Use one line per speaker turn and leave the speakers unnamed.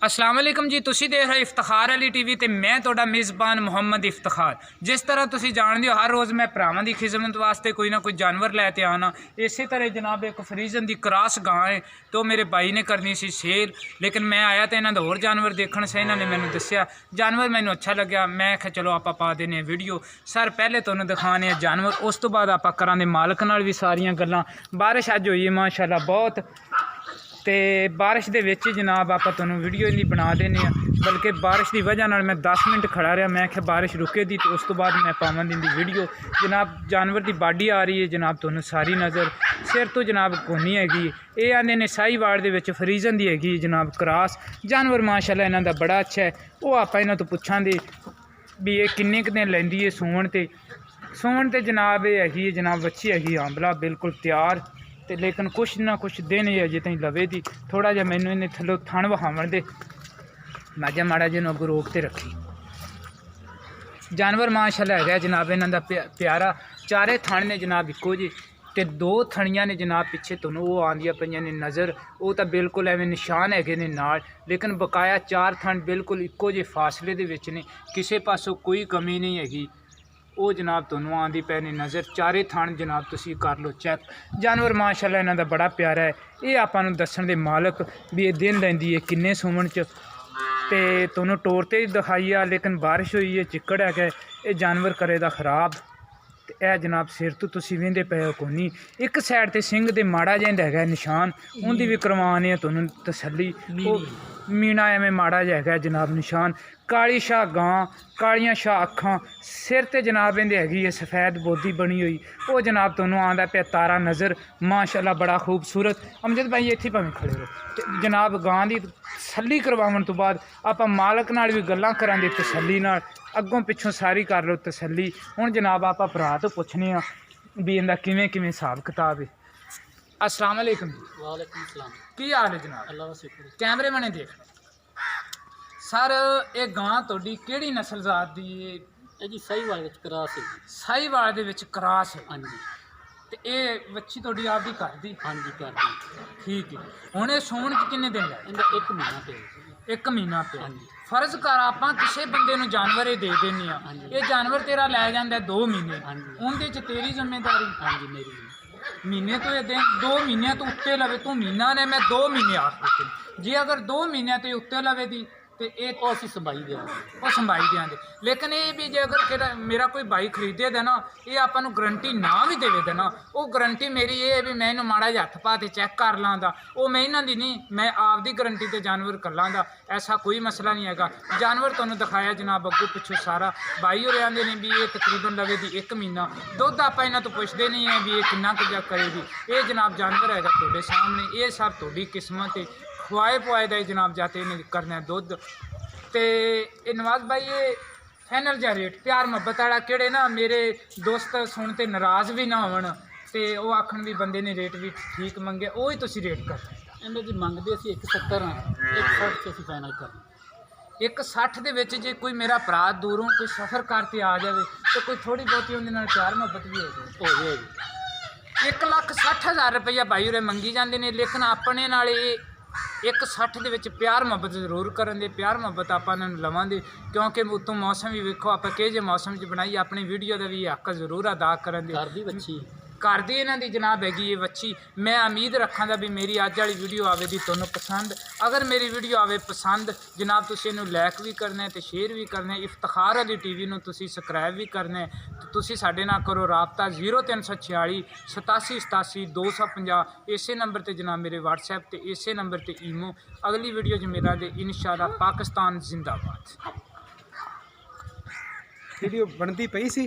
अस्सलाम वालेकुम जी। तुसी देख रहे इफ्तिखार अली टीवी ते मैं तुहाडा मेज़बान मुहम्मद इफ्तिखार। जिस तरह तुसी जानते हो हर रोज़ मैं भरावां दी खिदमत वास्ते कोई ना कोई जानवर लैके आना। इस तरह जनाब एक फ्रीजन दी क्रॉस गां है तो मेरे भाई ने करनी सी सेल, लेकिन मैं आया तो इन्हों होर जानवर देखने से इन्होंने मैंने दसिया जानवर मैंने अच्छा लग्या। मैं आख्या चलो आप पा देने वीडियो। सर पहले तुहानूं दिखाने जानवर, उस तो बाद आप करांगे मालक नाल भी सारियां गल्लां। बारिश अज होई है माशाअल्लाह बहुत, तो बारिश के विच जनाब आप वीडियो नहीं बना देने, बल्कि बारिश की वजह नाल मैं 10 मिनट खड़ा रहा। मैं आख्या बारिश रुके दी तो उस तो बाद मैं पावां दी वीडियो। जनाब जानवर की बाडी आ रही है जनाब तुहानूं सारी नज़र, सिर तो जनाब कोनी हैगी। ये आने ने साहीवाल दे विच फ्रीजन दी हैगी जनाब क्रॉस। जानवर माशाअल्लाह इन्हां दा बड़ा अच्छा है। वो आप इन्हां तो पुछांगे भी ये किन्ने क दिन लैंदी है सूवन ते जनाब ये हैगी जनाब बच्ची हैगी आंबला बिल्कुल तैयार, तो लेकिन कुछ ना कुछ दिन ही अजे तई लवे दी। थोड़ा जिहा मैनू इन्हें थल्लों थण वहावन दे, मैं जा माड़ा जिहा अगों रोक ते रखी। जानवर माशाअल्लाह है जनाब इन्हां दा प्यारा। चारे थण ने जनाब इक्को जे, ते दो थणियां ने जनाब पिछे तुहानूं वो आंदियां पईयां ने नज़र, वो तो बिल्कुल एवें निशान हैगे ने नाल, लेकिन बकाया चार थण बिल्कुल इक्को जे फासले दे विच ने, किसी पासों कोई कमी नहीं हैगी। वो जनाब तुहानूं आंदी पै ने नज़र। चारे थान जनाब तुसी कर लो चैक। जानवर माशाअल्लाह इन्हां दा बड़ा प्यारा है। ये आपां नूं दस्सण दे मालक भी ये दिन लैंदी है किन्ने सूवन च, ते तुहानूं टोर ते दिखाई आ, लेकिन बारिश हुई है चिक्कड़ है। ये जानवर करे दा खराब, ते यह जनाब सिर तो तुसी वेंदे पे हो कोनी। एक साइड ते सिंह दे माड़ा जिहा हैगा निशान, उनदी भी करवाने तुहानूं तसल्ली। मीना एवें माड़ा जिहा है जनाब निशान। काली शाह गां, कालियां शाह अखां, सिर ते जनाब इहदे हैगी है सफ़ैद बोदी बनी हुई। वो जनाब तुहानूं आंदा पिया तारा नज़र माशाअल्लाह बड़ा खूबसूरत। अमजद भाई इत्थे भावें खड़े रहो। ते जनाब गां दी तसल्ली करवाउण तो बाद आपां मालक नाल भी गल्लां करांगे तसल्ली नाल, अगों पिछों सारी कर लो तसल्ली। हुण जनाब आपां भरा तो पुछने आ भी इहदा किवें किवें हिसाब किताब है। अस्सलाम वालेकुम जी।
वालेकुम सलाम।
की हाल है जनाब?
अल्लाह का शुक्र है।
कैमरे मैंने देख सर ये गां तुहाडी किहड़ी नस्ल जात दी है?
ये जी साहीवाल विच क्रॉस है।
साहीवाल दे विच क्रॉस है।
हाँ जी।
ते ये बच्ची तुहाडी आपदी घर दी?
हाँ जी कर दी।
ठीक है। हुण ये सूण च किन्ने दिन लगे?
इनका 1 महीना पे।
1 महीना पे।
हाँ जी।
फर्ज कर आपां किसी बंदे नूं जानवर ये दे देने आ,
हाँ जी।
ये जानवर तेरा लै जांदा 2 महीने,
हाँ जी।
उहदे च तेरी जिम्मेदारी?
हाँ जी मेरी।
महीने तो ये दिन 2 महीने तो उत्ते लवे, तू महीना ने मैं 2 महीने आख दित्ते। जे अगर 2 महीने तो उत्ते लवे दी तो ये
असीं संभाई देंगे।
वो संभाई देंगे। लेकिन ये भी जे अगर मेरा कोई भाई खरीदे दे ना, ये आपां नूं गारंटी ना भी देवे दे ना, वो गारंटी मेरी ये है भी मैं इन्हूं माड़ा जिहा हत्थ पा के चैक कर लांदा, वो मैं इन्हां दी नहीं, मैं आपदी गारंटी ते जानवर कर लांदा। ऐसा कोई मसला नहीं हैगा। जानवर तुहानूं दिखाया जनाब अग्गों पिछों सारा। भाई होर आंदे ने भी ये तकरीबन लवे दी 1 महीना। दुध आपां इन्हां तो पुछदे नहीं है भी ये किन्ना कुछ करेगी। ये जनाब जानवर हैगा तुहाडे सामने, ये सब तुहाडी किस्मत है। खुआए पुआए दा जनाब जाते इन्हें करना है दुध। तो नवाज भाई ये फाइनल जा रेट प्यार मुहब्बत वाला किहड़े ना मेरे दोस्त सुनते नाराज़ भी ना होवन, ते वो आखन भी बंदे ने रेट भी ठीक मंगे, वो ही तुसीं रेट कर
इन्हें जी मंगते असीं 170 हैं, 160 च असीं फाइनल कर।
160 दे विच जे कोई मेरा भरा दूरों कोई सफ़र करके आ जाए तो कोई थोड़ी बहुती उहदे नाल प्यार मुहब्बत भी हो
जाएगी।
1,60,000 रुपया भाई उरे मंगी जाते हैं, लेकिन अपने नाल ये 160 दे विच प्यार मुहब्बत जरूर करन दे। प्यार मुहब्बत आपां इन्हां नूं लवांगे, क्योंकि उत्तों मौसम भी वेखो आपां किहे जे मौसम च बनाई, अपनी वीडियो का भी हक जरूर अदा करन दे।
घर दी बच्ची
घर दी इन्हां दी जनाब हैगी ये बच्ची। मैं उम्मीद रखां दा भी मेरी अज वाली वीडियो आवे दी तुहानूं पसंद। अगर मेरी वीडियो आवे पसंद जनाब तुसीं इहनूं लाइक भी करना है ते शेयर भी करना है। इफ्तिखार अली टीवी नूं तुसीं सबसक्राइब भी करना है। ते तुसीं साडे नाल करो राबता 0346 87 87 250। इसे नंबर ते जनाब मेरे WhatsApp ते इसे नंबर ते ईमो। अगली वीडियो च मिला दे इंशाअल्लाह। पाकिस्तान जिंदाबाद।
वीडियो बनती पई सी।